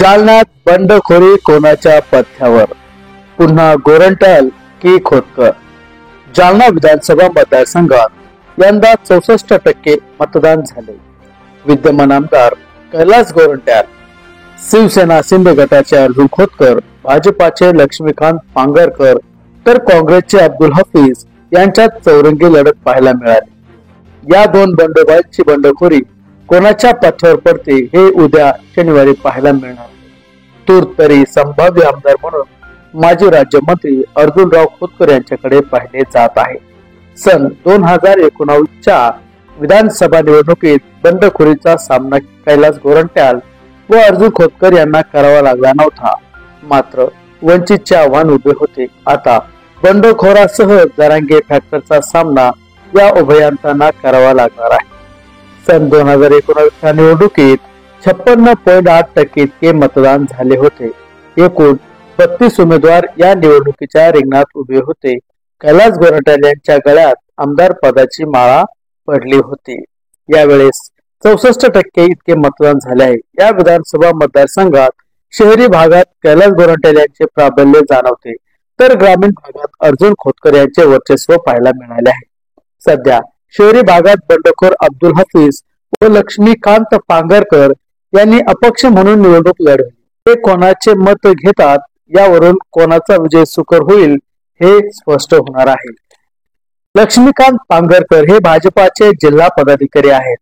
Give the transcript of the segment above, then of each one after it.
जालन्यात बंडखोरी कोणाच्या पथ्यावर, पुन्हा गोरंट्याल की खोतकर? जालना विधानसभा मतदारसंघात यंदा 64% मतदान झाले. विद्यमान आमदार कैलास गोरंट्याल, शिवसेना शिंदे गटाचे अर्जुन खोतकर, भाजपाचे लक्ष्मीकांत पांगरकर तर काँग्रेसचे अब्दुल हफीज यांच्यात चौरंगी लढत पाहायला मिळाली. या दोन बंडोबाईची बंडखोरी कोणाच्या पथ्यावर पडते हे उद्या शनिवारी पाहायला मिळणार. तूर्त तरी संभाव्य आमदार म्हणून माजी राज्यमंत्री अर्जुनराव खोतकर यांच्याकडे पाहिले जात आहे. सन 2019च्या विधानसभा निवडणुकीत बंडखोरीचा सामना कैलास गोरंट्याल व अर्जुन खोतकर यांना करावा लागला नव्हता. मात्र वंचितचे आव्हान उभे होते. आता बंडखोरासह जरांगे फॅक्टरचा सामना या उभयांना करावा लागणार आहे. सन 2019च्या निवडणुकीत 56.8% इतके मतदान झाले होते. एकूण 32 उमेदवार या निवडणुकीच्या रिंगणात उभे होते. कैलास गोरंट्याल यांच्या गळ्यात आमदार पदाची माळा पडली होती. यावेळेस 64% इतके मतदान झाले आहे. या विधानसभा मतदारसंघात शहरी भागात कैलास गोरंट्याल यांचे प्राबल्य जाणवते, तर ग्रामीण भागात अर्जुन खोतकर यांचे वर्चस्व पाहायला मिळाले आहे. सध्या शहरी भागात बंडखोर अब्दुल हफीज व लक्ष्मीकांत पांगरकर यांनी अपक्ष म्हणून निवडणूक लढवली. ते कोणाचे मत घेतात यावरून कोणाचा विजय सुकर होईल हे स्पष्ट होणार आहे. लक्ष्मीकांत पांगरकर हे भाजपाचे जिल्हा पदाधिकारी आहेत.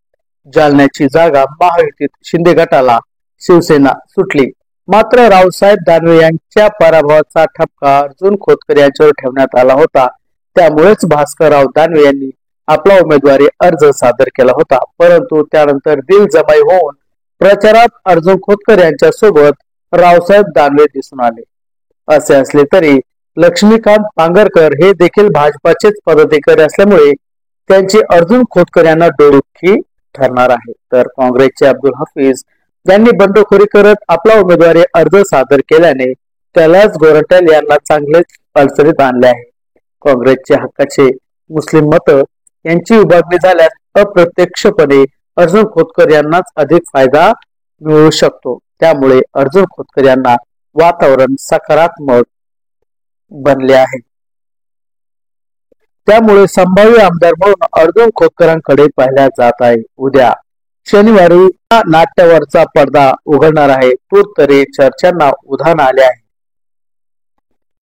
जालन्याची जागा महायुतीत शिंदे गटाला शिवसेना सुटली. मात्र रावसाहेब दानवे यांच्या पराभवाचा ठपका अर्जुन खोतकर यांच्यावर ठेवण्यात आला होता. त्यामुळेच भास्करराव दानवे यांनी आपला उमेदवारी अर्ज सादर केला होता. परंतु त्यानंतर दिलजमाई होऊन प्रचारात अर्जुन खोतकर यांच्या सोबत रावसाहेब दानवे दिसून आले. असे असले तरी लक्ष्मीकांत पांगरकर हे देखील भाजपाचेच पदाधिकारी असल्यामुळे त्यांची अर्जुन खोतकर यांना डोळखी ठरणार आहे. तर काँग्रेसचे अब्दुल हफीज यांनी बंडखोरी करत आपला उमेदवारी अर्ज सादर केल्याने कैलास गोरंट्याल यांना चांगलेच अडचणीत आणले आहे. काँग्रेसचे हक्काचे मुस्लिम मत यांची विभागणी झाल्यास अप्रत्यक्षपणे अर्जुन खोतकर यांनाच अधिक फायदा मिळू शकतो. त्यामुळे अर्जुन खोतकर यांना वातावरण सकारात्मक बनले आहे. त्यामुळे संभाव्य आमदार म्हणून अर्जुन खोतकरांकडे पाहिल्या जात आहे. उद्या शनिवारी नाट्यावरचा पडदा उघडणार आहे. तूर्त तरी चर्चांना उधाण आले आहे.